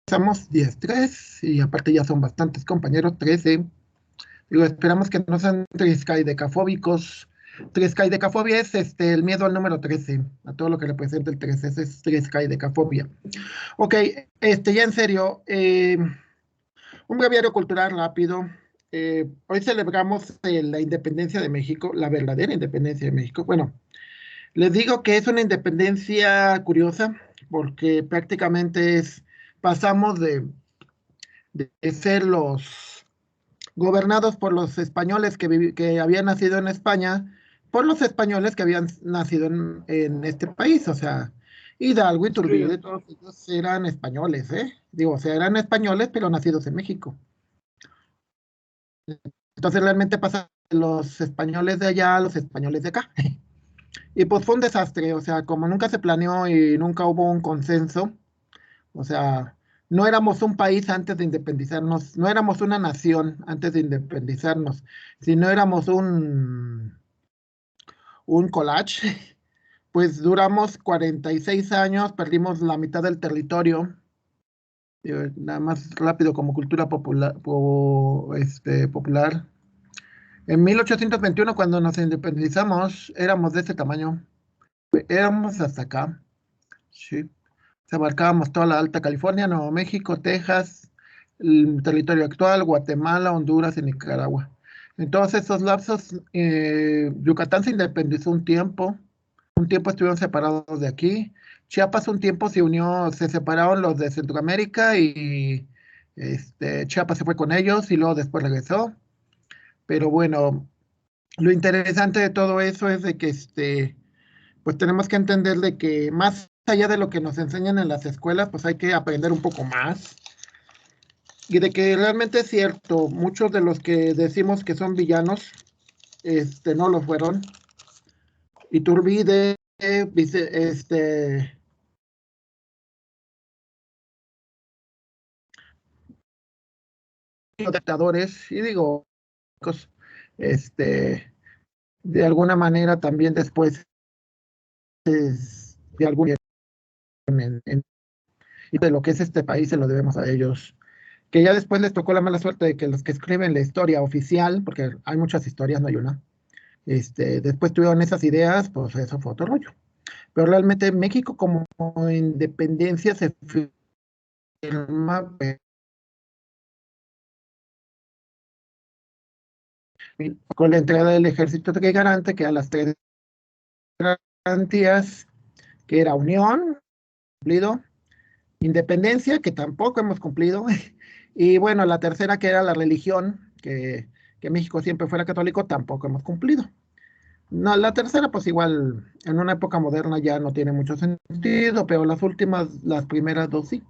Somos 10-3 y aparte ya son bastantes compañeros, 13. Digo, esperamos que no sean triscaidecafóbicos. Triscaidecafobia es el miedo al número 13, a todo lo que representa el 13, ese es triscaidecafobia. Ok, ya en serio, un breviario cultural rápido. Hoy celebramos la independencia de México, la verdadera independencia de México. Bueno, les digo que es una independencia curiosa porque prácticamente pasamos de ser los gobernados por los españoles que habían nacido en España, por los españoles que habían nacido en este país, o sea, Hidalgo, Sí, Iturbide, todos ellos eran españoles, ¿eh? Digo, o sea, eran españoles, pero nacidos en México. Entonces realmente pasan los españoles de allá a los españoles de acá. Y pues fue un desastre, o sea, como nunca se planeó y nunca hubo un consenso, o sea, no éramos un país antes de independizarnos, no éramos una nación antes de independizarnos, sino éramos un collage. Pues duramos 46 años, perdimos la mitad del territorio. Nada más rápido como cultura popular, popular. En 1821, cuando nos independizamos, éramos de ese tamaño. Éramos hasta acá. Sí. Abarcábamos toda la Alta California, Nuevo México, Texas, el territorio actual, Guatemala, Honduras y Nicaragua. En todos esos lapsos, Yucatán se independizó un tiempo estuvieron separados de aquí. Chiapas un tiempo se unió, se separaron los de Centroamérica y Chiapas se fue con ellos y luego después regresó. Pero bueno, lo interesante de todo eso es de que pues tenemos que entender de que más allá de lo que nos enseñan en las escuelas, pues hay que aprender un poco más. Y de que realmente es cierto, muchos de los que decimos que son villanos, no lo fueron. Iturbide, dictadores, y digo, este, de alguna manera también después de algún y de lo que es este país se lo debemos a ellos. Que ya después les tocó la mala suerte de que los que escriben la historia oficial, porque hay muchas historias, no hay una, después tuvieron esas ideas, pues eso fue otro rollo. Pero realmente México como independencia se firma con la entrada del ejército de garante, que a las tres garantías, que era unión, cumplido, independencia, que tampoco hemos cumplido, y bueno, la tercera que era la religión, que México siempre fuera católico, tampoco hemos cumplido. No, la tercera, pues igual, en una época moderna ya no tiene mucho sentido, pero las últimas, las primeras dos sí.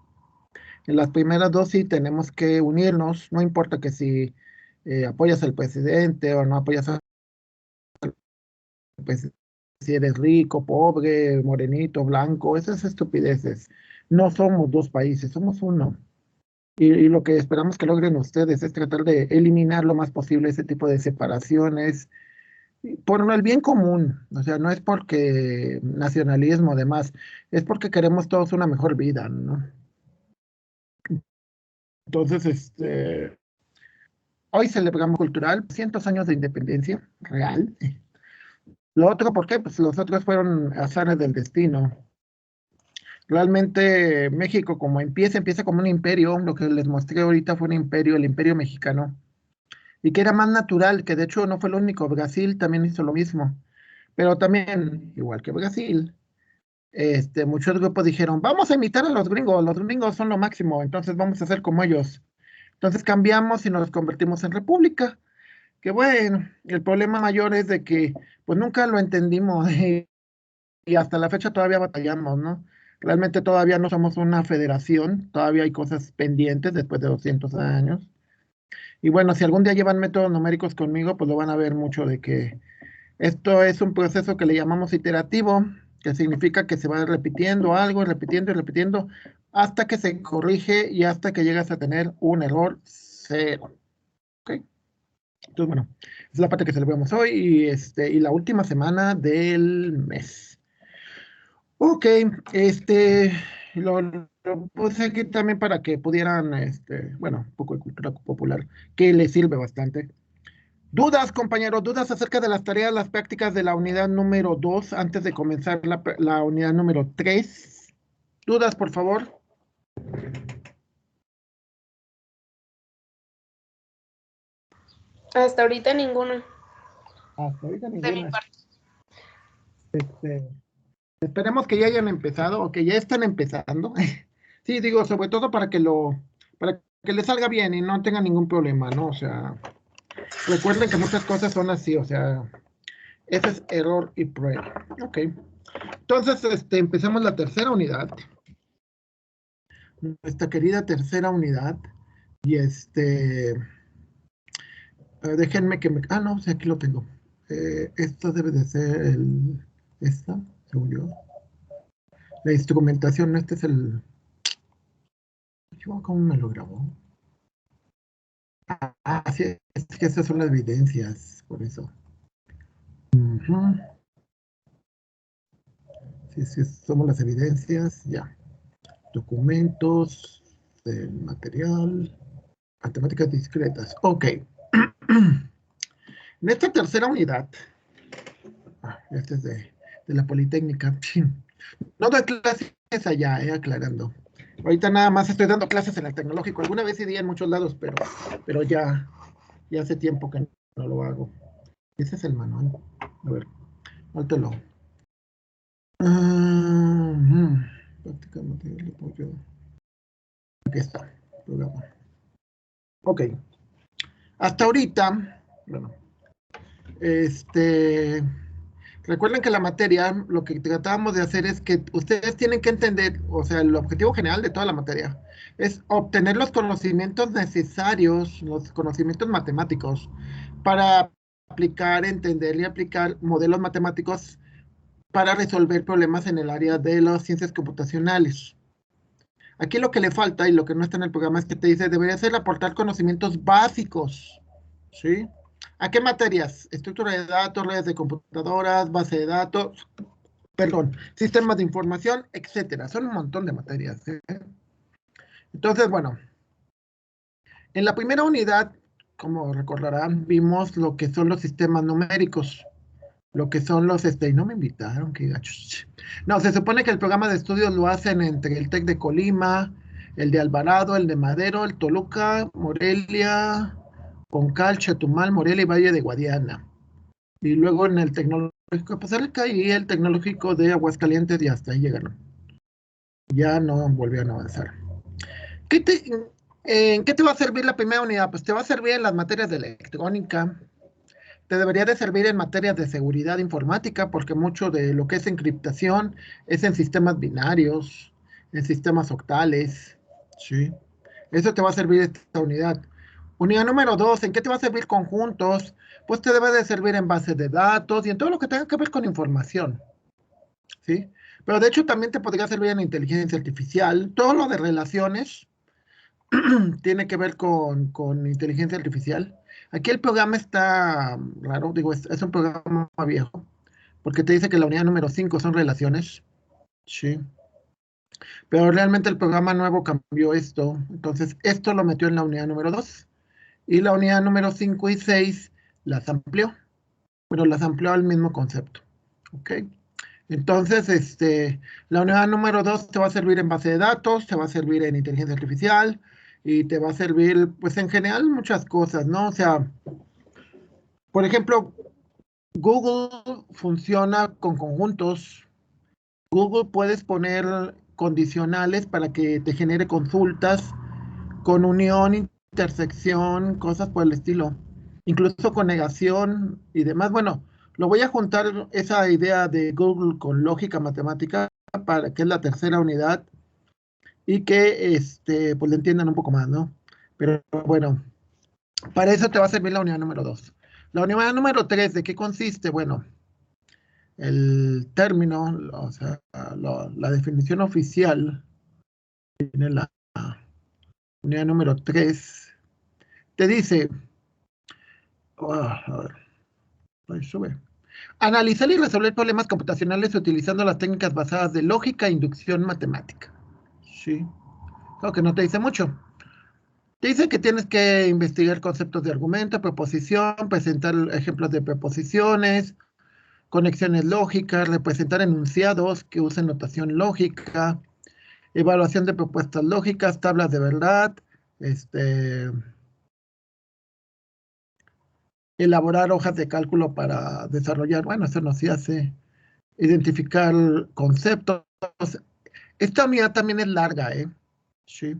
En las primeras dos sí tenemos que unirnos, no importa que si apoyas al presidente o no apoyas al presidente, si eres rico, pobre, morenito, blanco, esas estupideces. No somos dos países, somos uno. Y lo que esperamos que logren ustedes es tratar de eliminar lo más posible ese tipo de separaciones por el bien común, o sea, no es porque nacionalismo, demás, es porque queremos todos una mejor vida, ¿no? Entonces, hoy celebramos cultural, 200 años de independencia real. Lo otro, ¿por qué? Pues los otros fueron azares del destino. Realmente México como empieza como un imperio, lo que les mostré ahorita fue un imperio, el imperio mexicano, y que era más natural, que de hecho no fue lo único, Brasil también hizo lo mismo, pero también, igual que Brasil, muchos grupos dijeron, vamos a imitar a los gringos son lo máximo, entonces vamos a hacer como ellos. Entonces cambiamos y nos convertimos en república, que bueno, el problema mayor es de que pues nunca lo entendimos y hasta la fecha todavía batallamos, ¿no? Realmente todavía no somos una federación, todavía hay cosas pendientes después de 200 años. Y bueno, si algún día llevan métodos numéricos conmigo, pues lo van a ver mucho de que esto es un proceso que le llamamos iterativo, que significa que se va repitiendo algo, repitiendo y repitiendo, hasta que se corrige y hasta que llegas a tener un error cero. ¿Ok? Entonces, bueno, es la parte que celebramos hoy y la última semana del mes. Ok, Lo puse aquí también para que pudieran, bueno, un poco de cultura popular, que les sirve bastante. Dudas, compañeros, dudas acerca de las tareas, las prácticas de la unidad número 2 antes de comenzar la unidad número 3. Dudas, por favor. Hasta ahorita ninguna. Hasta ahorita De mi ninguna. parte. Esperemos que ya hayan empezado o que ya están empezando. Sí, digo, sobre todo para que les salga bien y no tengan ningún problema, ¿no? O sea, recuerden que muchas cosas son así, o sea, ese es error y prueba. Ok. Entonces, empezamos la tercera unidad. Nuestra querida tercera unidad. Y déjenme que me. Ah, no, sí, aquí lo tengo. Esto debe de ser esta, según yo. La instrumentación, este es el. ¿Cómo me lo grabó? Ah, sí, es que esas son las evidencias, por eso. Ujú. Sí, sí, somos las evidencias, ya. Documentos, material, matemáticas discretas. Ok. En esta tercera unidad, este es de la Politécnica. No doy clases allá, aclarando. Ahorita nada más estoy dando clases en el tecnológico. Alguna vez sí di en muchos lados, pero ya hace tiempo que no lo hago. Ese es el manual. A ver, lo. Práctica material de apoyo. Aquí está, programa. Ok. Hasta ahorita, bueno, recuerden que la materia, lo que tratábamos de hacer es que ustedes tienen que entender, o sea, el objetivo general de toda la materia es obtener los conocimientos necesarios, los conocimientos matemáticos, para aplicar, entender y aplicar modelos matemáticos para resolver problemas en el área de las ciencias computacionales. Aquí lo que le falta y lo que no está en el programa es que te dice, debería ser aportar conocimientos básicos, ¿sí? ¿A qué materias? Estructura de datos, redes de computadoras, base de datos, perdón, sistemas de información, etcétera. Son un montón de materias, ¿eh? Entonces, bueno, en la primera unidad, como recordarán, vimos lo que son los sistemas numéricos, lo que son y no me invitaron, qué gachos. No, se supone que el programa de estudios lo hacen entre el TEC de Colima, el de Alvarado, el de Madero, el Toluca, Morelia, Concal, Chetumal, Morelia y Valle de Guadiana. Y luego en el tecnológico, pues y el tecnológico de Aguascalientes y hasta ahí llegaron. Ya no volvieron a avanzar. ¿Qué te, ¿En qué te va a servir la primera unidad? Pues te va a servir en las materias de electrónica, te debería de servir en materias de seguridad informática, porque mucho de lo que es encriptación es en sistemas binarios, en sistemas octales, ¿sí? Eso te va a servir esta unidad. Unidad número 2, ¿en qué te va a servir conjuntos? Pues te debe de servir en bases de datos y en todo lo que tenga que ver con información, ¿sí? Pero de hecho también te podría servir en inteligencia artificial, todo lo de relaciones tiene que ver con inteligencia artificial. Aquí el programa está raro, digo, es un programa viejo, porque te dice que la unidad número 5 son relaciones, sí, pero realmente el programa nuevo cambió esto, entonces esto lo metió en la unidad número 2 y la unidad número 5 y 6 las amplió, pero las amplió al mismo concepto, ¿ok? Entonces, la unidad número 2 te va a servir en base de datos, te va a servir en inteligencia artificial y te va a servir, pues en general, muchas cosas, ¿no? O sea, por ejemplo, Google funciona con conjuntos. Google puedes poner condicionales para que te genere consultas con unión, intersección, cosas por el estilo. Incluso con negación y demás. Bueno, lo voy a juntar esa idea de Google con lógica matemática para que es la tercera unidad y que pues le entiendan un poco más, ¿no? Pero bueno, para eso te va a servir la unidad número 2. La unidad número 3, ¿de qué consiste? Bueno, el término, o sea, la definición oficial tiene la unidad número 3. Te dice, a ver, ahí sube. Analizar y resolver problemas computacionales utilizando las técnicas basadas de lógica e inducción matemática. Sí, creo que no te dice mucho. Te dice que tienes que investigar conceptos de argumento, preposición, presentar ejemplos de preposiciones, conexiones lógicas, representar enunciados que usen notación lógica, evaluación de propuestas lógicas, tablas de verdad, elaborar hojas de cálculo para desarrollar, bueno, eso no se hace, identificar conceptos. Esta unidad también es larga, ¿eh? Sí,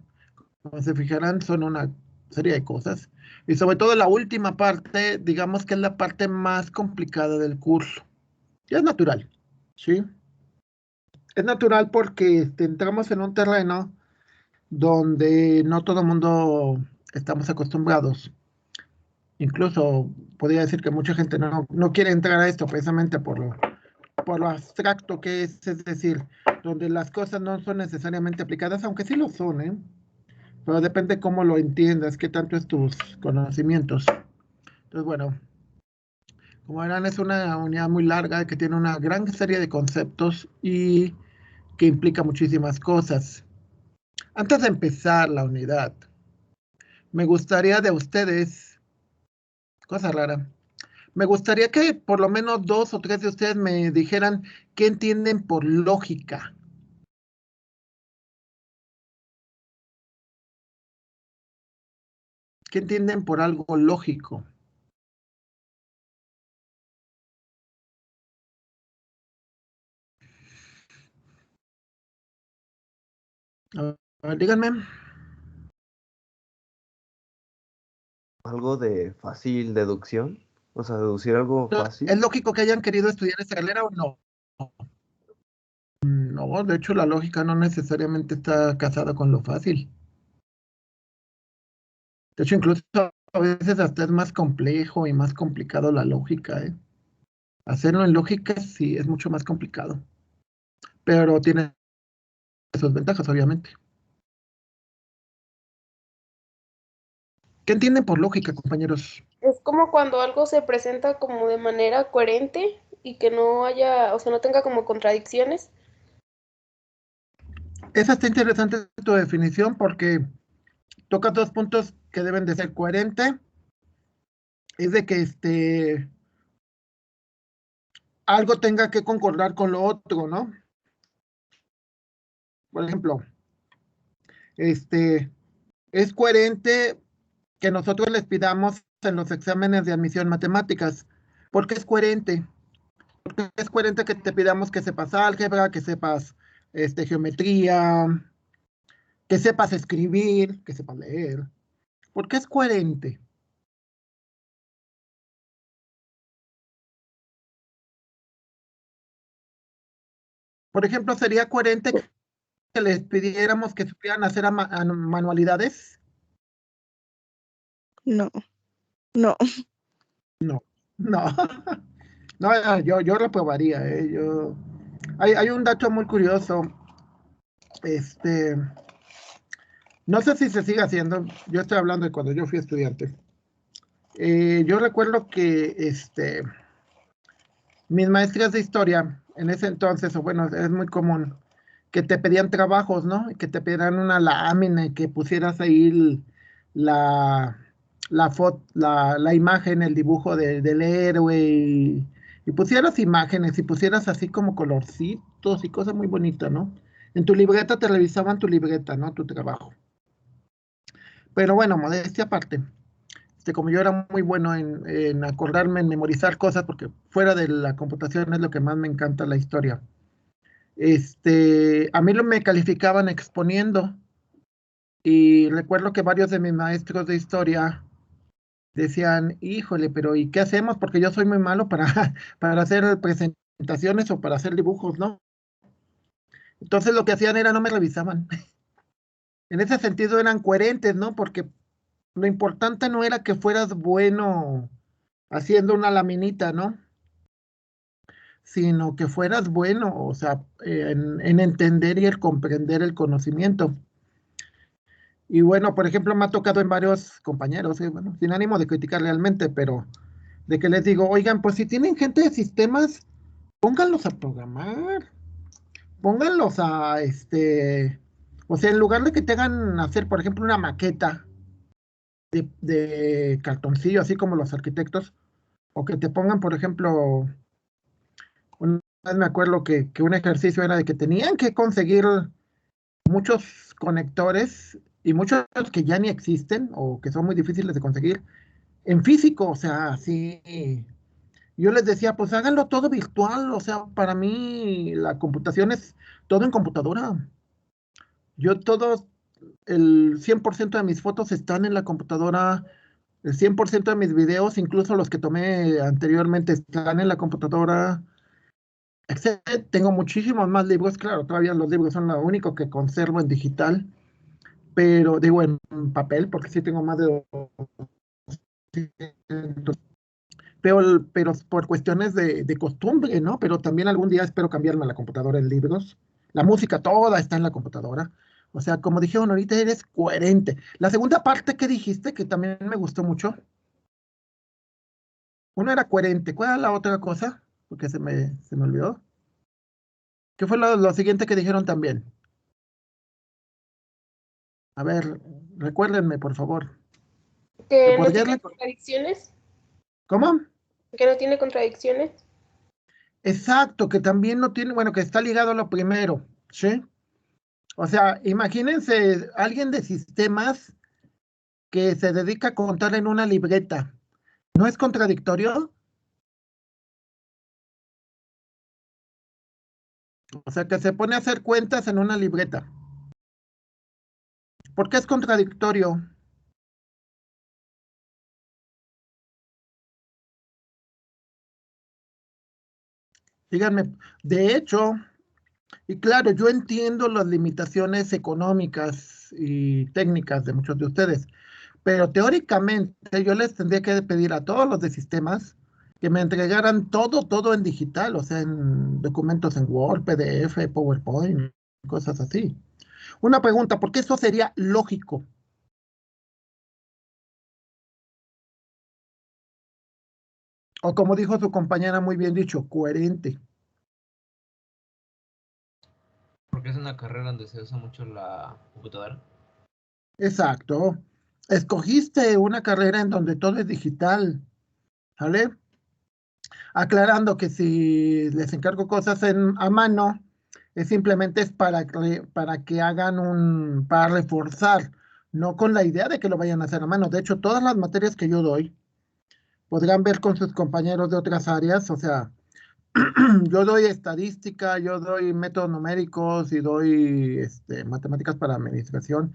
como se fijarán, son una serie de cosas. Y sobre todo la última parte, digamos que es la parte más complicada del curso. Y es natural, ¿sí? Es natural porque entramos en un terreno donde no todo el mundo estamos acostumbrados. Incluso podría decir que mucha gente no quiere entrar a esto precisamente por lo abstracto que es decir, donde las cosas no son necesariamente aplicadas, aunque sí lo son, ¿eh? Pero depende cómo lo entiendas, qué tanto es tus conocimientos. Entonces, bueno, como verán, es una unidad muy larga que tiene una gran serie de conceptos y que implica muchísimas cosas. Antes de empezar la unidad, me gustaría de ustedes, cosa rara, me gustaría que por lo menos dos o tres de ustedes me dijeran qué entienden por lógica. ¿Qué entienden por algo lógico? A ver, díganme. Algo de fácil deducción, o sea, deducir algo ¿Es fácil. lógico que hayan querido estudiar esta carrera o no? No, de hecho la lógica no necesariamente está casada con lo fácil. De hecho, incluso a veces hasta es más complejo y más complicado la lógica, ¿eh? Hacerlo en lógica sí es mucho más complicado, pero tiene sus ventajas, obviamente. ¿Qué entienden por lógica, compañeros? Es como cuando algo se presenta como de manera coherente y que no haya, o sea, no tenga como contradicciones. Esa está interesante tu definición porque tocas dos puntos que deben de ser coherentes. Es de que algo tenga que concordar con lo otro, ¿no? Por ejemplo, este, es coherente que nosotros les pidamos en los exámenes de admisión matemáticas. ¿Por qué es coherente? Porque es coherente que te pidamos que sepas álgebra, que sepas geometría, que sepas escribir, que sepas leer. ¿Por qué es coherente? Por ejemplo, sería coherente que les pidiéramos que supieran hacer manualidades. No, no. No, no, no, yo reprobaría, ¿eh? Hay un dato muy curioso, este, no sé si se sigue haciendo, yo estoy hablando de cuando yo fui estudiante. Yo recuerdo que mis maestras de historia en ese entonces, o bueno, es muy común, que te pedían trabajos, ¿no? Que te pedían una lámina y que pusieras ahí la, la imagen, el dibujo del héroe y pusieras imágenes y pusieras así como colorcitos y cosas muy bonitas, ¿no? En tu libreta te revisaban tu libreta, ¿no? Tu trabajo. Pero bueno, modestia aparte. Como yo era muy bueno en acordarme, en memorizar cosas, porque fuera de la computación es lo que más me encanta la historia. A mí me calificaban exponiendo y recuerdo que varios de mis maestros de historia decían, híjole, pero ¿y qué hacemos? Porque yo soy muy malo para, para hacer presentaciones o para hacer dibujos, ¿no? Entonces lo que hacían era no me revisaban. En ese sentido eran coherentes, ¿no? Porque lo importante no era que fueras bueno haciendo una laminita, ¿no? Sino que fueras bueno, o sea, en entender y el comprender el conocimiento. Y bueno, por ejemplo, me ha tocado en varios compañeros, bueno, sin ánimo de criticar realmente, pero de que les digo, oigan, pues si tienen gente de sistemas, pónganlos a programar, pónganlos O sea, en lugar de que te hagan hacer, por ejemplo, una maqueta de cartoncillo, así como los arquitectos, o que te pongan, por ejemplo, una vez me acuerdo que un ejercicio era de que tenían que conseguir muchos conectores y muchos que ya ni existen o que son muy difíciles de conseguir en físico, o sea, sí. Yo les decía, pues háganlo todo virtual, o sea, para mí la computación es todo en computadora. Yo todo, el 100% de mis fotos están en la computadora, el 100% de mis videos, incluso los que tomé anteriormente, están en la computadora. Tengo muchísimos más libros, claro, todavía los libros son lo único que conservo en digital, pero digo en papel, porque sí tengo más de 200, pero por cuestiones de costumbre, ¿no? Pero también algún día espero cambiarme a la computadora en libros. La música toda está en la computadora. O sea, como dijeron ahorita, eres coherente. La segunda parte que dijiste, que también me gustó mucho, uno era coherente. ¿Cuál era la otra cosa? Porque se me olvidó. ¿Qué fue lo siguiente que dijeron también? A ver, recuérdenme, por favor. ¿Me Que no podrías tiene recordar? contradicciones, ¿Cómo? que no tiene contradicciones. Exacto, que también no tiene, bueno, que está ligado a lo primero, ¿sí? O sea, imagínense alguien de sistemas que se dedica a contar en una libreta. ¿No es contradictorio? O sea, que se pone a hacer cuentas en una libreta. ¿Por qué es contradictorio? Díganme. De hecho, y claro, yo entiendo las limitaciones económicas y técnicas de muchos de ustedes, pero teóricamente yo les tendría que pedir a todos los de sistemas que me entregaran todo, todo en digital, o sea, en documentos en Word, PDF, PowerPoint, cosas así. Una pregunta, ¿por qué eso sería lógico? O como dijo su compañera muy bien dicho, coherente. Porque es una carrera donde se usa mucho la computadora. Exacto. Escogiste una carrera en donde todo es digital, ¿vale? Aclarando que si les encargo cosas a mano, simplemente es para que hagan para reforzar, no con la idea de que lo vayan a hacer a mano. De hecho, todas las materias que yo doy, podrán ver con sus compañeros de otras áreas, o sea, yo doy estadística, yo doy métodos numéricos y doy matemáticas para administración.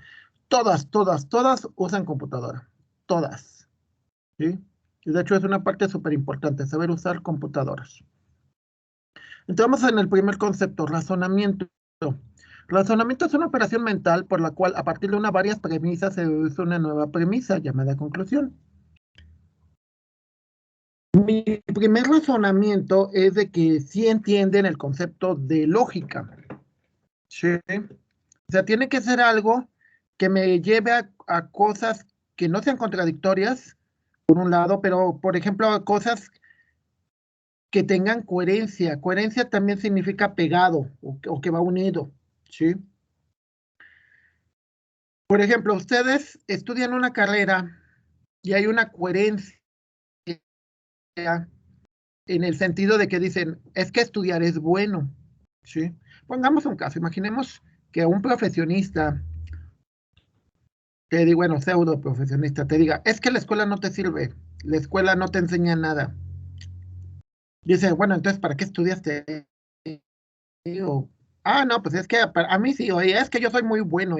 Todas, todas, todas usan computadora. Todas. ¿Sí? Y de hecho es una parte súper importante, saber usar computadoras. Entramos en el primer concepto, razonamiento. Razonamiento es una operación mental por la cual a partir de una varias premisas se deduce una nueva premisa llamada conclusión. Mi primer razonamiento es de que sí entienden el concepto de lógica. ¿Sí? O sea, tiene que ser algo que me lleve a cosas que no sean contradictorias, por un lado, pero por ejemplo, a cosas que tengan coherencia. Coherencia también significa pegado o que va unido. ¿Sí? Por ejemplo, ustedes estudian una carrera y hay una coherencia en el sentido de que dicen, es que estudiar es bueno. ¿Sí? Pongamos un caso, imaginemos que un profesionista te digo, bueno, pseudo profesionista, te diga, es que la escuela no te sirve, la escuela no te enseña nada. Dice, bueno, entonces, ¿para qué estudiaste? O, no, pues es que a mí sí, oye, es que yo soy muy bueno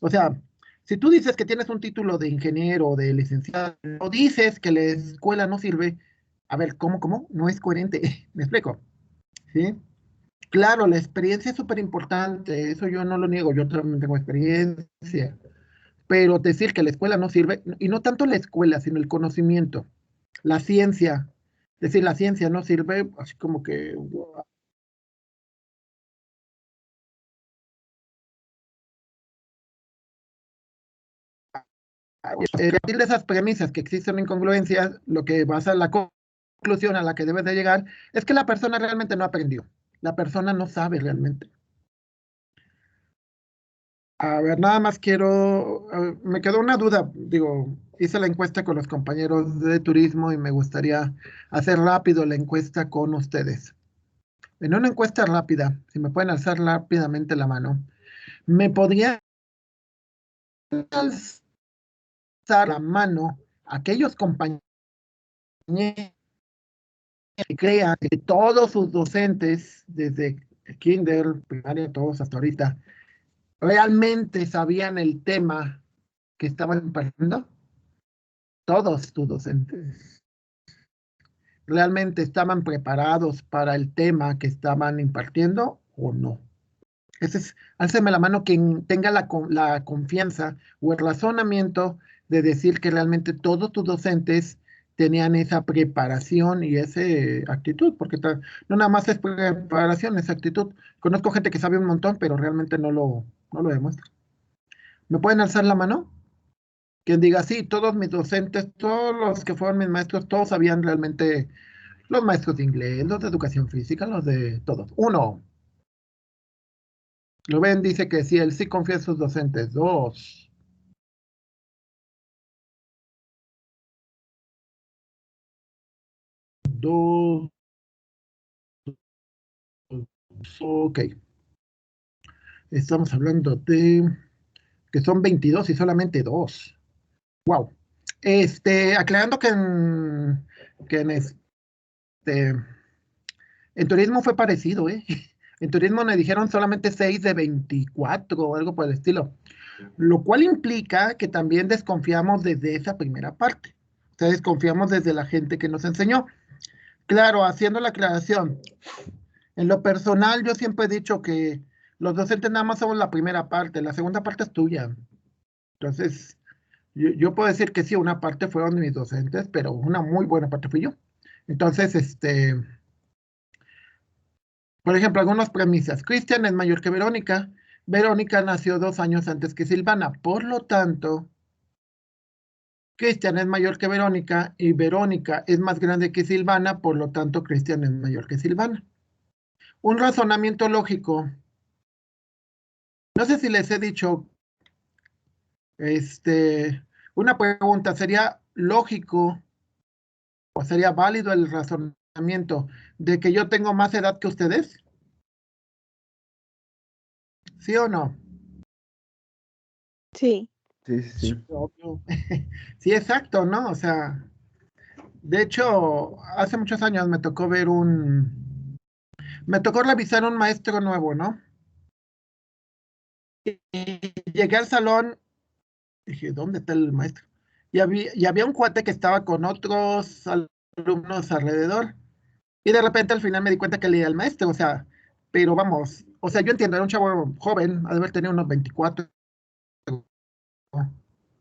o sea, si tú dices que tienes un título de ingeniero o de licenciado, o dices que la escuela no sirve, a ver, ¿cómo? No es coherente, ¿me explico? ¿Sí? Claro, la experiencia es súper importante, eso yo no lo niego, yo también tengo experiencia, pero decir que la escuela no sirve, y no tanto la escuela, sino el conocimiento, la ciencia, decir la ciencia no sirve, así como que a partir de esas premisas que existen incongruencias, lo que basa la conclusión a la que debes de llegar es que la persona realmente no aprendió, la persona no sabe realmente. A ver, nada más me quedó una duda, digo, hice la encuesta con los compañeros de turismo y me gustaría hacer rápido la encuesta con ustedes. En una encuesta rápida, si me pueden alzar rápidamente la mano, ¿me podrían alzar la mano aquellos compañeros que crean que todos sus docentes, desde kinder, primaria, todos hasta ahorita, realmente sabían el tema que estaban impartiendo? Todos tus docentes realmente estaban preparados para el tema que estaban impartiendo o no. Álceme la mano quien tenga la confianza o el razonamiento de decir que realmente todos tus docentes tenían esa preparación y esa actitud, porque no nada más es preparación, es actitud. Conozco gente que sabe un montón, pero realmente no lo demuestra. ¿Me pueden alzar la mano? Quien diga, sí, todos mis docentes, todos los que fueron mis maestros, todos sabían realmente, los maestros de inglés, los de educación física, los de todos. Uno. Rubén dice que sí, él sí confía en sus docentes. Dos. Dos. Ok. Estamos hablando de que son 22 y solamente dos. Wow. Aclarando en turismo fue parecido, ¿eh? En turismo me dijeron solamente 6 de 24 o algo por el estilo. Lo cual implica que también desconfiamos desde esa primera parte. O sea, desconfiamos desde la gente que nos enseñó. Claro, haciendo la aclaración. En lo personal, yo siempre he dicho que los docentes nada más somos la primera parte, la segunda parte es tuya. Entonces, yo puedo decir que sí, una parte fueron mis docentes, pero una muy buena parte fui yo. Entonces, por ejemplo, algunas premisas. Cristian es mayor que Verónica. Verónica nació 2 años antes que Silvana. Por lo tanto, Cristian es mayor que Verónica y Verónica es más grande que Silvana. Por lo tanto, Cristian es mayor que Silvana. Un razonamiento lógico. No sé si les he dicho, una pregunta. ¿Sería lógico o sería válido el razonamiento de que yo tengo más edad que ustedes? ¿Sí o no? Sí. Sí, sí, sí. Obvio. Sí, exacto, ¿no? O sea, de hecho, hace muchos años me tocó revisar un maestro nuevo, ¿no? Y llegué al salón, dije, ¿dónde está el maestro? Y había un cuate que estaba con otros alumnos alrededor. Y de repente al final me di cuenta que él era el maestro, o sea, pero vamos, o sea, yo entiendo, era un chavo joven, ha de haber tenido unos 24,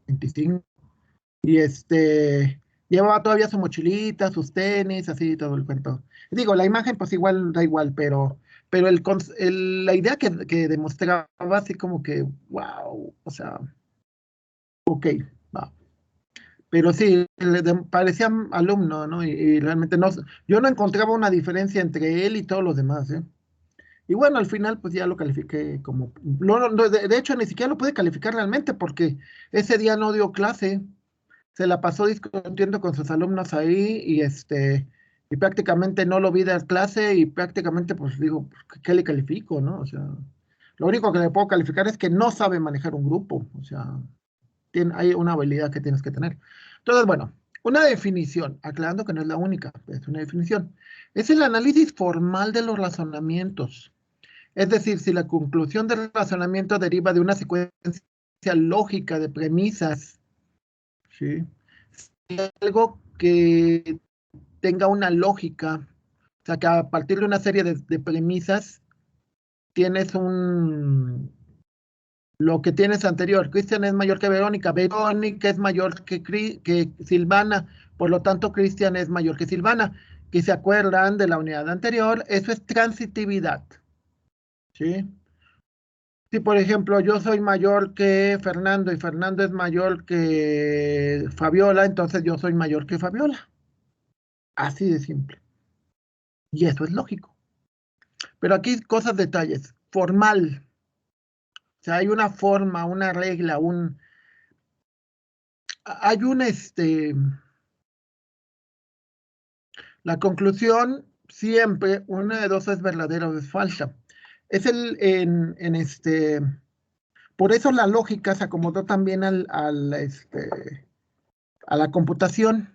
25, y llevaba todavía su mochilita, sus tenis, así todo el cuento. Digo, la imagen pues igual da igual, pero la idea que demostraba así como que, wow, o sea, ok, va. Pero sí, parecía alumno, ¿no? Y realmente no, yo no encontraba una diferencia entre él y todos los demás, ¿eh? Y bueno, al final pues ya lo califiqué como, de hecho ni siquiera lo pude calificar realmente porque ese día no dio clase, se la pasó discutiendo con sus alumnos ahí y prácticamente no lo vi dar clase y prácticamente pues digo, pues, ¿qué le califico, no? O sea, lo único que le puedo calificar es que no sabe manejar un grupo, o sea, hay una habilidad que tienes que tener. Entonces, bueno, una definición, aclarando que no es la única, es una definición, es el análisis formal de los razonamientos. Es decir, si la conclusión del razonamiento deriva de una secuencia lógica de premisas, ¿sí? Algo que tenga una lógica, o sea, que a partir de una serie de premisas tienes lo que tienes anterior. Cristian es mayor que Verónica, Verónica es mayor que Silvana, por lo tanto Cristian es mayor que Silvana. Que se acuerdan de la unidad anterior, eso es transitividad, ¿sí? Si, por ejemplo, yo soy mayor que Fernando y Fernando es mayor que Fabiola, entonces yo soy mayor que Fabiola. Así de simple. Y eso es lógico. Pero aquí cosas, detalles. Formal. O sea, hay una forma, una regla, hay la conclusión siempre, una de dos es verdadera o es falsa. Es por eso la lógica se acomodó también a la computación.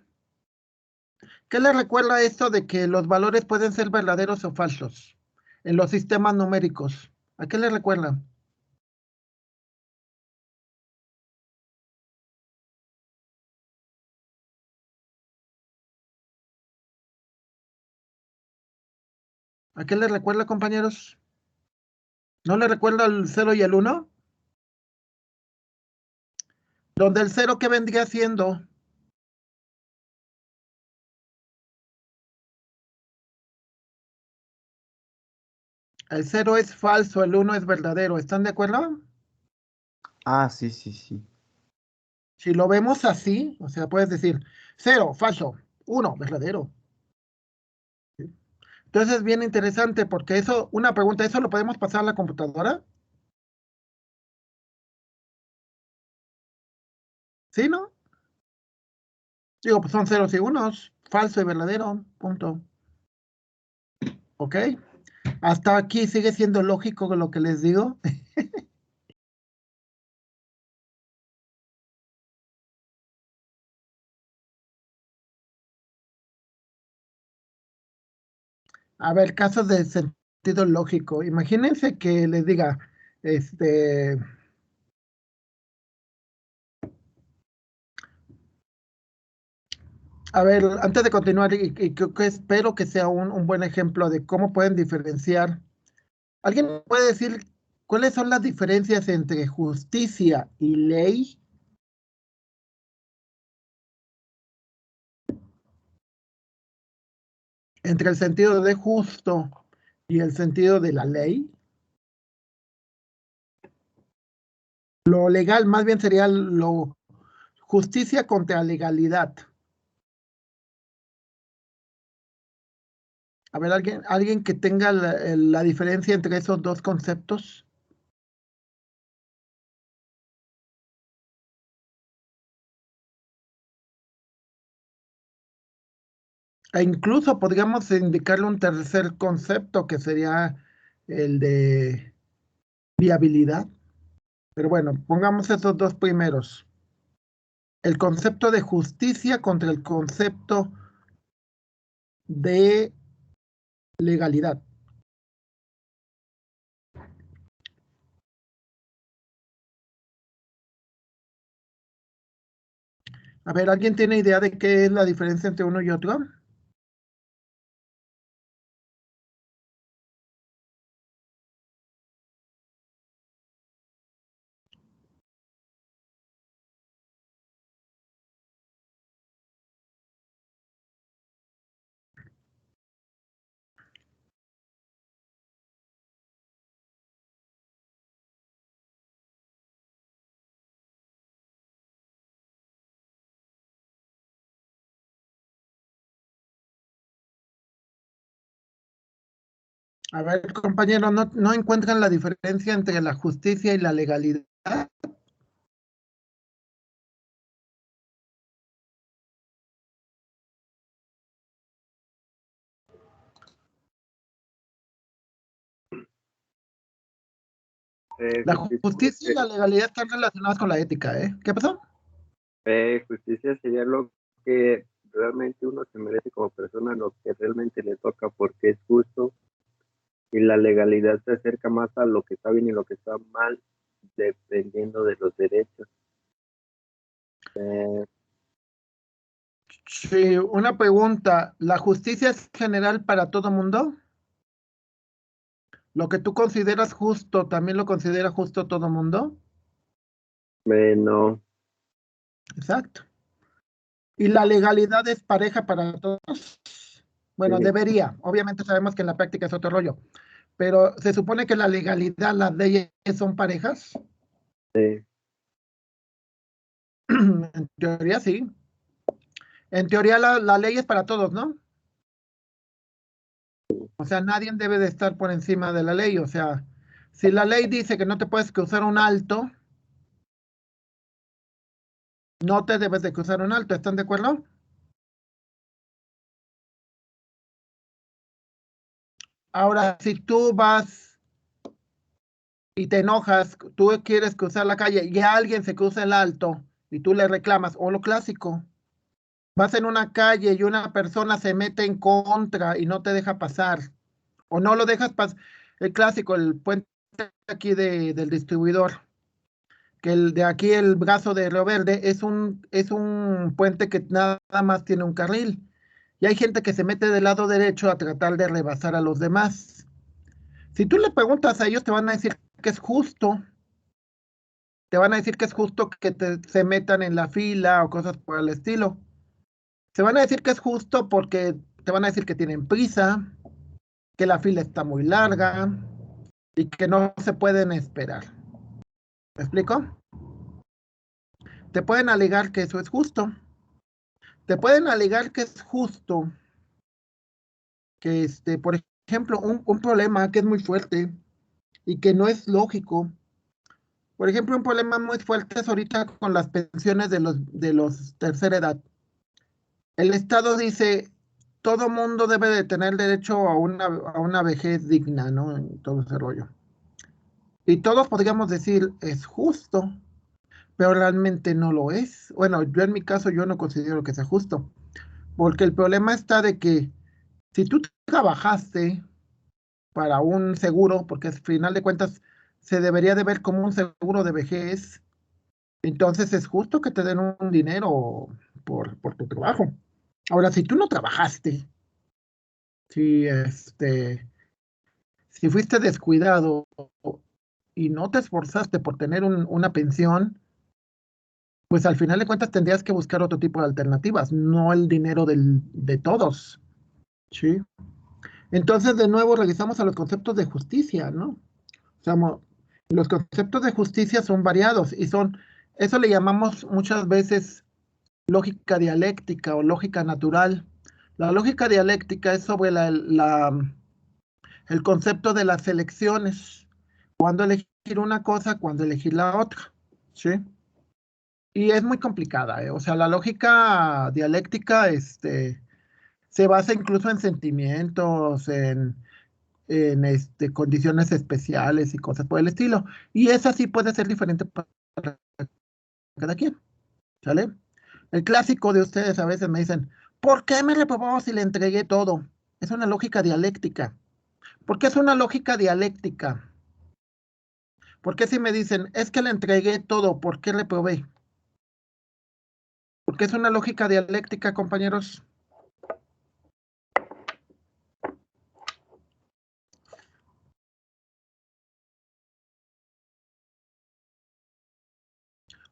¿Qué le recuerda esto de que los valores pueden ser verdaderos o falsos en los sistemas numéricos? ¿A qué le recuerda? ¿A qué le recuerda, compañeros? ¿No le recuerda el 0 y el 1? Donde el 0, ¿qué vendría siendo? El 0 es falso, el 1 es verdadero. ¿Están de acuerdo? Ah, sí, sí, sí. Si lo vemos así, o sea, puedes decir 0, falso, 1, verdadero. Entonces es bien interesante porque eso, una pregunta, ¿eso lo podemos pasar a la computadora? ¿Sí, no? Digo, pues son ceros y unos, falso y verdadero, punto. ¿Ok? Hasta aquí sigue siendo lógico lo que les digo. A ver, casos de sentido lógico. Imagínense que les diga, este, a ver, antes de continuar, y creo que espero que sea un buen ejemplo de cómo pueden diferenciar. ¿Alguien puede decir cuáles son las diferencias entre justicia y ley? Entre el sentido de justo y el sentido de la ley. Lo legal más bien sería lo justicia contra legalidad. A ver, alguien que tenga la diferencia entre esos dos conceptos. E incluso podríamos indicarle un tercer concepto que sería el de viabilidad. Pero bueno, pongamos esos dos primeros. El concepto de justicia contra el concepto de legalidad. A ver, ¿alguien tiene idea de qué es la diferencia entre uno y otro? A ver, compañero, ¿no encuentran la diferencia entre la justicia y la legalidad? La Justicia, justicia y la legalidad están relacionadas con la ética, ¿eh? ¿Qué pasó? justicia sería lo que realmente uno se merece como persona, lo que realmente le toca porque es justo, y la legalidad se acerca más a lo que está bien y lo que está mal, dependiendo de los derechos. Sí, una pregunta. ¿La justicia es general para todo mundo? ¿Lo que tú consideras justo también lo considera justo todo mundo? No, Exacto. ¿Y la legalidad es pareja para todos? Bueno, sí, debería. Obviamente sabemos que en la práctica es otro rollo. Pero se supone que la legalidad, las leyes son parejas. sí, En teoría sí. En teoría la ley es para todos, ¿no? O sea, nadie debe de estar por encima de la ley. O sea, Si la ley dice que no te puedes cruzar un alto, no te debes de cruzar un alto, ¿están de acuerdo? Ahora, si tú vas y te enojas, tú quieres cruzar la calle y alguien se cruza el alto y tú le reclamas, o lo clásico, vas en una calle y una persona se mete en contra y no te deja pasar, o no lo dejas pasar, el clásico, el puente aquí del distribuidor, que el de aquí, el brazo de Río Verde, es un puente que nada más tiene un carril, y hay gente que se mete del lado derecho a tratar de rebasar a los demás. Si tú le preguntas a ellos, te van a decir que es justo, te van a decir que es justo que se metan en la fila o cosas por el estilo. Se van a decir que es justo porque te van a decir que tienen prisa, que la fila está muy larga y que no se pueden esperar. ¿Me explico? Te pueden alegar que eso es justo. Te pueden alegar que es justo que, por ejemplo, un problema que es muy fuerte y que no es lógico. Por ejemplo, un problema muy fuerte es ahorita con las pensiones de los tercera edad. El Estado dice, todo mundo debe de tener derecho a una vejez digna, ¿no? En todo ese rollo. Y todos podríamos decir, es justo, pero realmente no lo es. Bueno, yo en mi caso, yo no considero que sea justo, porque el problema está de que si tú trabajaste para un seguro, porque al final de cuentas se debería de ver como un seguro de vejez, entonces es justo que te den un dinero por tu trabajo. Ahora, si tú no trabajaste, si, si fuiste descuidado y no te esforzaste por tener una pensión, pues al final de cuentas tendrías que buscar otro tipo de alternativas, no el dinero de todos, ¿sí? Entonces, de nuevo, regresamos a los conceptos de justicia, ¿no? O sea, los conceptos de justicia son variados y eso le llamamos muchas veces lógica dialéctica o lógica natural. La lógica dialéctica es sobre el concepto de las elecciones, cuándo elegir una cosa, cuándo elegir la otra, ¿sí? Y es muy complicada, ¿eh? O sea, la lógica dialéctica, se basa incluso en sentimientos, en condiciones especiales y cosas por el estilo. Y esa sí puede ser diferente para cada quien, ¿sale? El clásico de ustedes a veces me dicen, ¿por qué me reprobó si le entregué todo? Es una lógica dialéctica. ¿Por qué es una lógica dialéctica? ¿Por qué si me dicen, es que le entregué todo, ¿por qué reprobé? Porque es una lógica dialéctica, compañeros.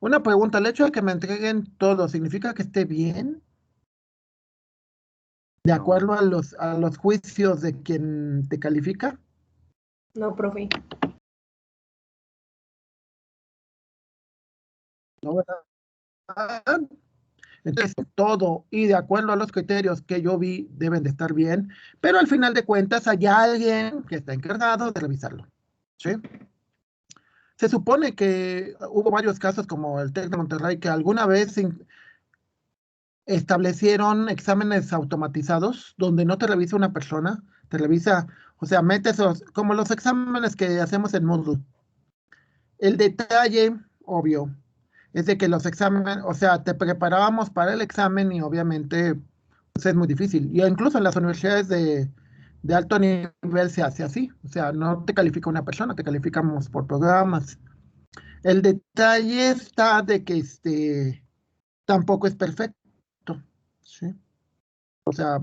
Una pregunta, ¿el hecho de que me entreguen todo significa que esté bien? ¿De acuerdo a los juicios de quien te califica? No, profe. ¿No, verdad? Entonces, todo y de acuerdo a los criterios que yo vi deben de estar bien, pero al final de cuentas hay alguien que está encargado de revisarlo, ¿sí? Se supone que hubo varios casos como el TEC de Monterrey que alguna vez establecieron exámenes automatizados donde no te revisa una persona, te revisa, o sea, metes como los exámenes que hacemos en Moodle. El detalle, obvio, es de que los exámenes, o sea, te preparábamos para el examen y obviamente pues, es muy difícil. Y incluso en las universidades de alto nivel se hace así, o sea, no te califica una persona, te calificamos por programas. El detalle está de que tampoco es perfecto, ¿sí? O sea,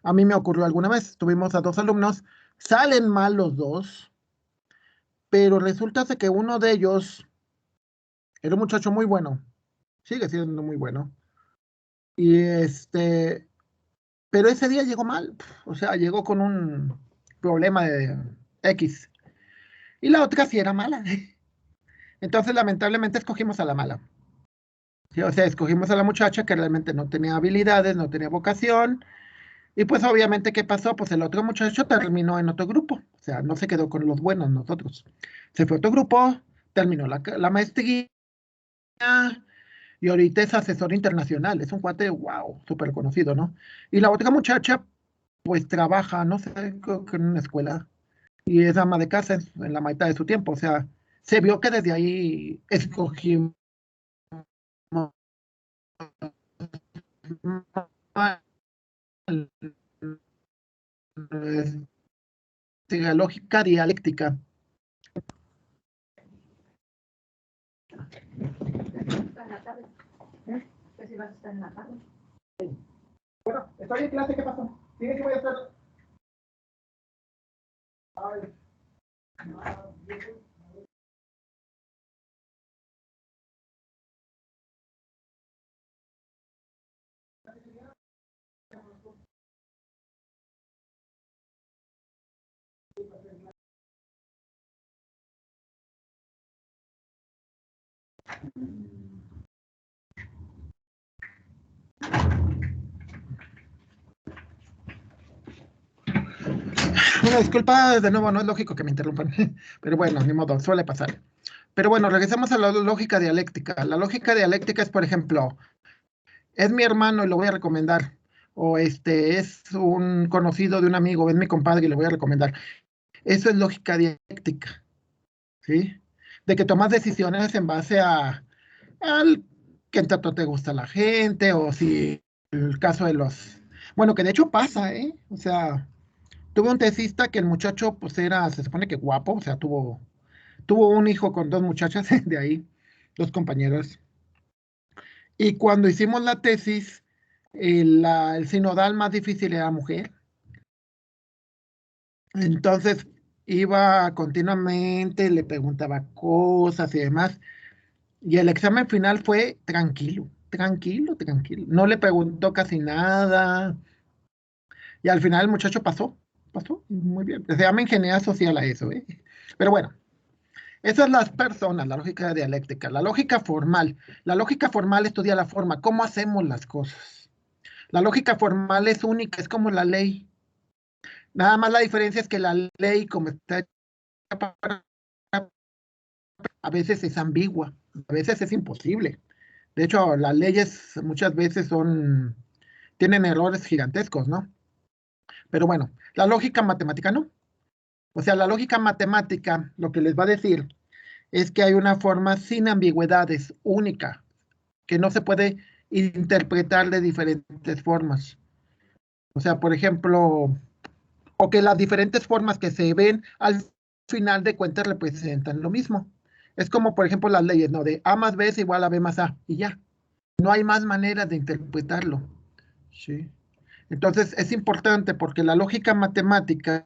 a mí me ocurrió alguna vez, tuvimos a 2 alumnos, salen mal los dos, pero resulta de que uno de ellos era un muchacho muy bueno, sigue siendo muy bueno, y pero ese día llegó mal, o sea, llegó con un problema de X, y la otra sí era mala. Entonces, lamentablemente, escogimos a la mala. ¿Sí? O sea, escogimos a la muchacha que realmente no tenía habilidades, no tenía vocación, Y pues obviamente, ¿qué pasó? Pues el otro muchacho terminó en otro grupo, o sea, no se quedó con los buenos nosotros. Se fue a otro grupo, terminó la maestría y ahorita es asesor internacional, es un cuate, wow, súper conocido, ¿no? Y la otra muchacha, pues trabaja, no sé, creo que en una escuela y es ama de casa en la mitad de su tiempo, o sea, se vio que desde ahí escogimos la lógica dialéctica. En la tarde. Pues si vas a estar en la tarde. Bueno, estoy en clase, ¿qué pasó? Dime que voy a hacer. Una disculpa, de nuevo, no es lógico que me interrumpan, pero bueno, ni modo, suele pasar. Pero bueno, regresamos a la lógica dialéctica. La lógica dialéctica es, por ejemplo, es mi hermano y lo voy a recomendar, o es un conocido de un amigo, es mi compadre y lo voy a recomendar. Eso es lógica dialéctica, ¿sí? De que tomas decisiones en base al que tanto te gusta la gente, o si el caso de los... Bueno, que de hecho pasa, ¿eh? O sea, tuve un tesista que el muchacho, pues era, se supone que guapo, o sea, tuvo un hijo con dos muchachas de ahí, dos compañeras. Y cuando hicimos la tesis, el sinodal más difícil era mujer. Entonces iba continuamente, le preguntaba cosas y demás. Y el examen final fue tranquilo, tranquilo, tranquilo. No le preguntó casi nada. Y al final el muchacho pasó muy bien. Se llama ingeniería social a eso, ¿eh? Pero bueno, esas son las personas, la lógica dialéctica. La lógica formal. La lógica formal estudia la forma, cómo hacemos las cosas. La lógica formal es única, es como la ley. Nada más la diferencia es que la ley, como está hecha a veces es ambigua, a veces es imposible. De hecho, las leyes muchas veces tienen errores gigantescos, ¿no? Pero bueno, la lógica matemática no. O sea, la lógica matemática lo que les va a decir es que hay una forma sin ambigüedades, única, que no se puede interpretar de diferentes formas. O sea, por ejemplo, o que las diferentes formas que se ven al final de cuentas representan lo mismo. Es como, por ejemplo, las leyes, ¿no? De A más B es igual a B más A, y ya. No hay más maneras de interpretarlo. ¿Sí? Entonces, es importante porque la lógica matemática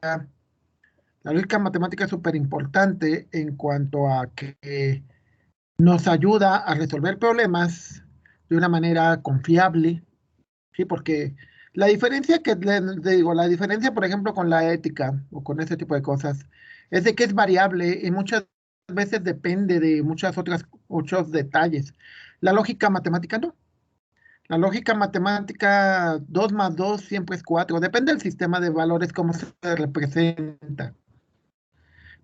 es súper importante en cuanto a que nos ayuda a resolver problemas de una manera confiable, ¿sí? Porque la diferencia la diferencia, por ejemplo, con la ética o con ese tipo de cosas, es de que es variable y muchas veces depende de muchos detalles. La lógica matemática no. La lógica matemática 2 más 2 siempre es 4. Depende del sistema de valores, cómo se representa.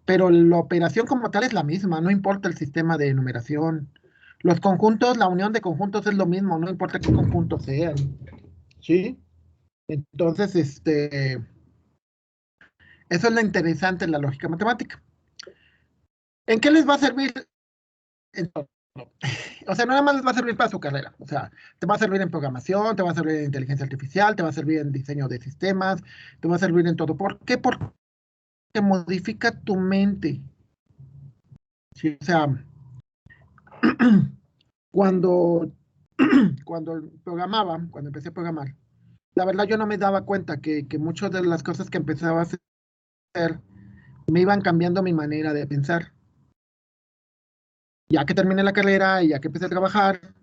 Pero la operación como tal es la misma, no importa el sistema de numeración. Los conjuntos, la unión de conjuntos es lo mismo, no importa qué conjuntos sean. ¿Sí? Entonces, eso es lo interesante en la lógica matemática. ¿En qué les va a servir? En todo. O sea, no nada más les va a servir para su carrera. O sea, te va a servir en programación, te va a servir en inteligencia artificial, te va a servir en diseño de sistemas, te va a servir en todo. ¿Por qué? Porque modifica tu mente. Sí, o sea, cuando, cuando empecé a programar, la verdad yo no me daba cuenta que muchas de las cosas que empezaba a hacer me iban cambiando mi manera de pensar. Ya que terminé la carrera y ya que empecé a trabajar,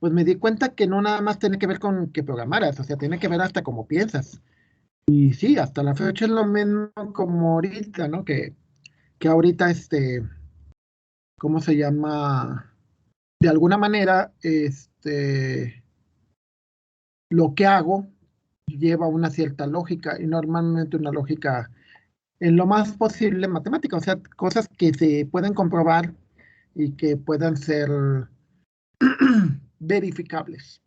pues me di cuenta que no nada más tiene que ver con que programaras, o sea, tiene que ver hasta cómo piensas. Y sí, hasta la fecha es lo mismo como ahorita, ¿no? Que ahorita, ¿cómo se llama? De alguna manera, lo que hago lleva una cierta lógica y normalmente una lógica en lo más posible matemática, o sea, cosas que se pueden comprobar y que puedan ser verificables.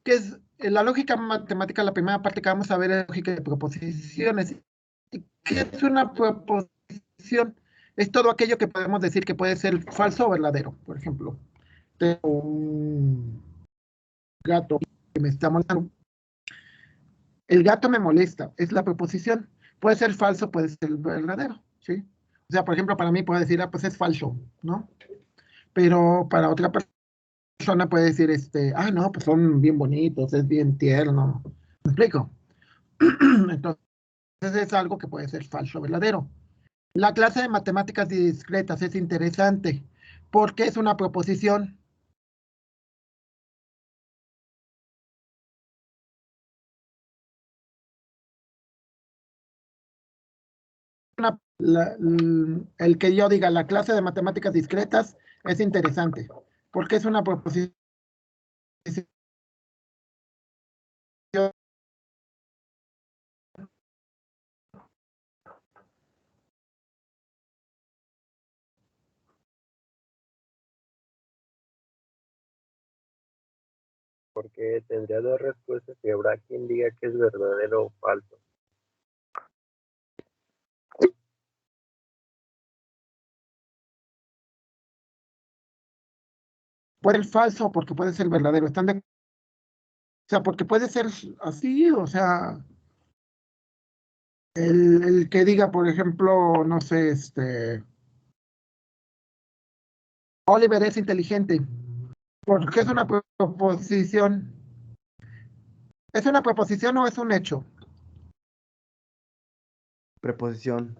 ¿Qué es la lógica matemática? La primera parte que vamos a ver es lógica de proposiciones. ¿Qué es una proposición? Es todo aquello que podemos decir que puede ser falso o verdadero. Por ejemplo, tengo un gato que me está molestando. El gato me molesta, es la proposición. Puede ser falso, puede ser verdadero, ¿sí? O sea, por ejemplo, para mí puede decir, pues es falso, ¿no? Pero para otra persona puede decir, no, pues son bien bonitos, es bien tierno. ¿Me explico? Entonces es algo que puede ser falso o verdadero. La clase de matemáticas discretas es interesante porque es una proposición. El que yo diga la clase de matemáticas discretas es interesante porque es una proposición porque tendría dos respuestas y habrá quien diga que es verdadero o falso. puede ser falso porque puede ser verdadero. O sea, porque puede ser así, o sea, el que diga, por ejemplo, no sé, Oliver es inteligente, porque es una proposición. ¿Es una proposición o es un hecho? Preposición.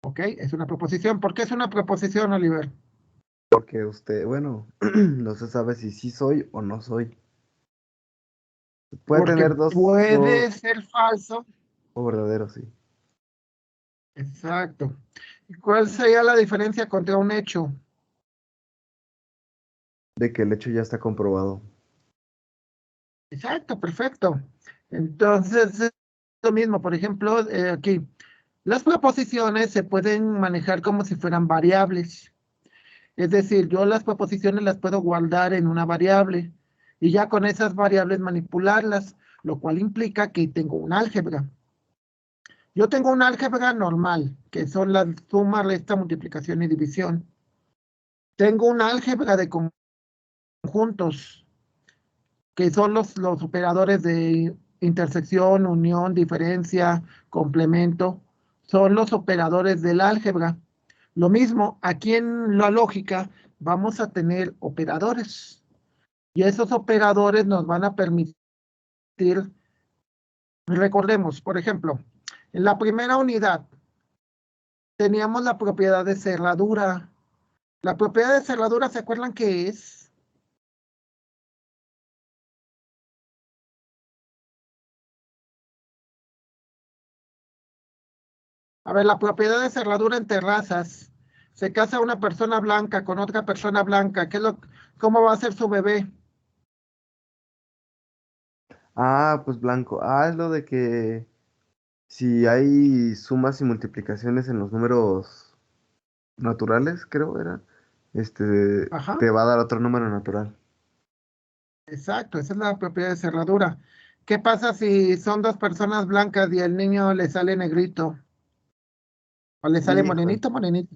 Ok, es una proposición. ¿Por qué es una proposición, Oliver? Porque usted, bueno, no se sabe si sí soy o no soy. Puede Porque tener puede ser falso. o verdadero, sí. Exacto. ¿Y cuál sería la diferencia contra un hecho? De que el hecho ya está comprobado. Exacto, perfecto. Entonces, es lo mismo, por ejemplo, aquí, las proposiciones se pueden manejar como si fueran variables. Es decir, yo las proposiciones las puedo guardar en una variable y ya con esas variables manipularlas, lo cual implica que tengo un álgebra. Yo tengo un álgebra normal, que son las suma, resta, multiplicación y división. Tengo un álgebra de conjuntos, que son los operadores de intersección, unión, diferencia, complemento. Son los operadores del álgebra. Lo mismo, aquí en la lógica vamos a tener operadores. Y esos operadores nos van a permitir, recordemos, por ejemplo, en la primera unidad teníamos la propiedad de cerradura. La propiedad de cerradura, ¿se acuerdan qué es? A ver, la propiedad de cerradura en terrazas. Se casa una persona blanca con otra persona blanca. ¿Cómo va a ser su bebé? Ah, pues blanco. Ah, es lo de que si hay sumas y multiplicaciones en los números naturales, creo era, Ajá, te va a dar otro número natural. exacto, esa es la propiedad de cerradura. ¿Qué pasa si son dos personas blancas y el niño le sale negrito? ¿O le sale Híjole. morenito, morenito?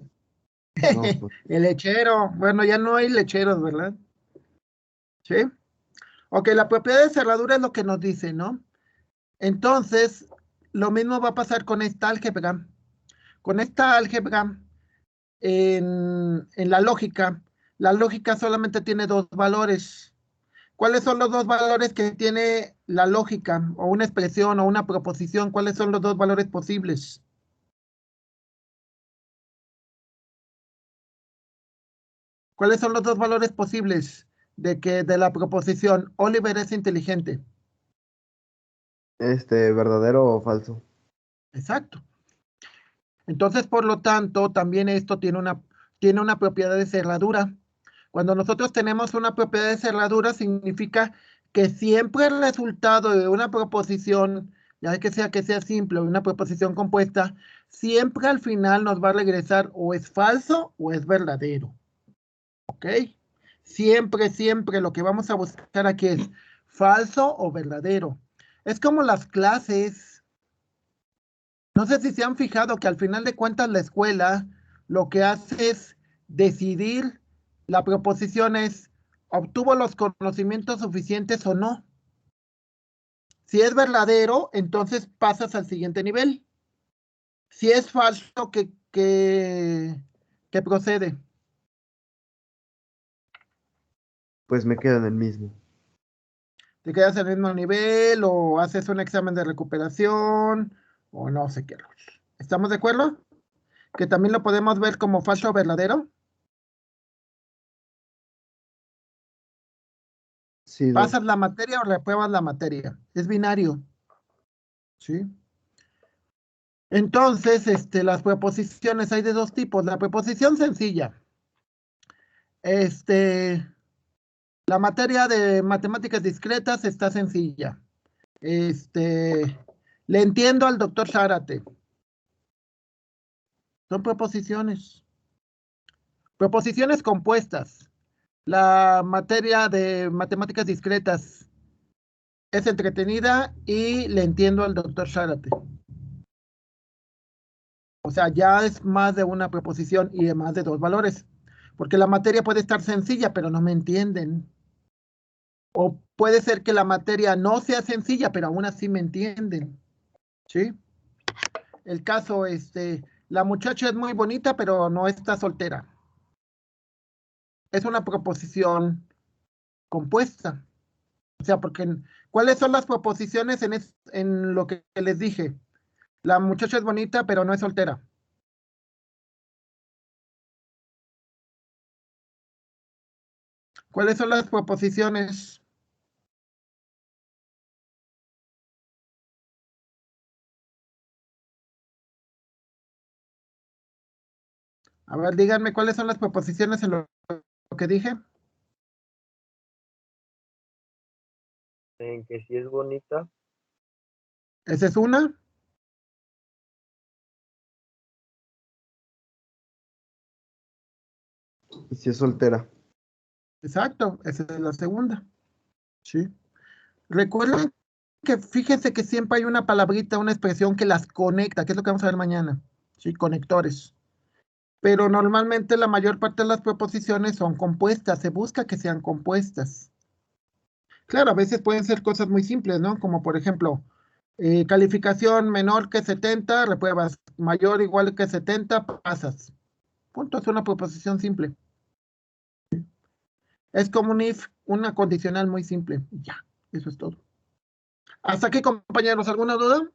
No, pues, El lechero. Bueno, ya no hay lecheros, ¿verdad? Sí. Ok, la propiedad de cerradura es lo que nos dice, ¿no? Entonces, lo mismo va a pasar con esta álgebra. Con esta álgebra, en la lógica solamente tiene dos valores. ¿Cuáles son los dos valores que tiene la lógica? O una expresión o una proposición. ¿Cuáles son los dos valores posibles? ¿Cuáles son los dos valores posibles de la proposición Oliver es inteligente? verdadero o falso. Exacto. Entonces, por lo tanto, también esto tiene una propiedad de cerradura. Cuando nosotros tenemos una propiedad de cerradura, significa que siempre el resultado de una proposición, ya que sea simple o una proposición compuesta, siempre al final nos va a regresar o es falso o es verdadero. ¿Ok? Siempre, siempre lo que vamos a buscar aquí es falso o verdadero. Es como las clases. No sé si se han fijado que al final de cuentas la escuela lo que hace es decidir, la proposición es, ¿obtuvo los conocimientos suficientes o no? Si es verdadero, entonces pasas al siguiente nivel. Si es falso, ¿qué procede? Pues me quedo en el mismo. ¿Te quedas en el mismo nivel o haces un examen de recuperación o no sé qué? ¿Estamos de acuerdo? Que también lo podemos ver como falso o verdadero. Sí, Doc. ¿Pasas la materia o repruebas la materia? Es binario. ¿Sí? Entonces, las preposiciones hay de dos tipos. La preposición sencilla. La materia de matemáticas discretas está sencilla. Le entiendo al doctor Zárate. Son preposiciones. Preposiciones compuestas. La materia de matemáticas discretas es entretenida y le entiendo al doctor Zárate. O sea, ya es más de una preposición y de más de dos valores. Porque la materia puede estar sencilla, pero no me entienden. O puede ser que la materia no sea sencilla, pero aún así me entienden. ¿Sí? El caso, la muchacha es muy bonita, pero no está soltera. Es una proposición compuesta. O sea, porque ¿cuáles son las proposiciones en lo que les dije? La muchacha es bonita, pero no es soltera. ¿Cuáles son las proposiciones? A ver, díganme cuáles son las proposiciones en lo que dije. En que si es bonita, Esa es una. Y si es soltera. Exacto, esa es la segunda. Sí. Recuerden que fíjense que siempre hay una palabrita, una expresión que las conecta, que es lo que vamos a ver mañana. Sí, conectores. Pero normalmente la mayor parte de las proposiciones son compuestas, se busca que sean compuestas. Claro, a veces pueden ser cosas muy simples, ¿no? Como por ejemplo, calificación menor que 70, repruebas, mayor o igual que 70, pasas. Punto, es una proposición simple. Es como un if, una condicional muy simple. Ya, eso es todo. ¿Hasta aquí, compañeros? ¿Alguna duda?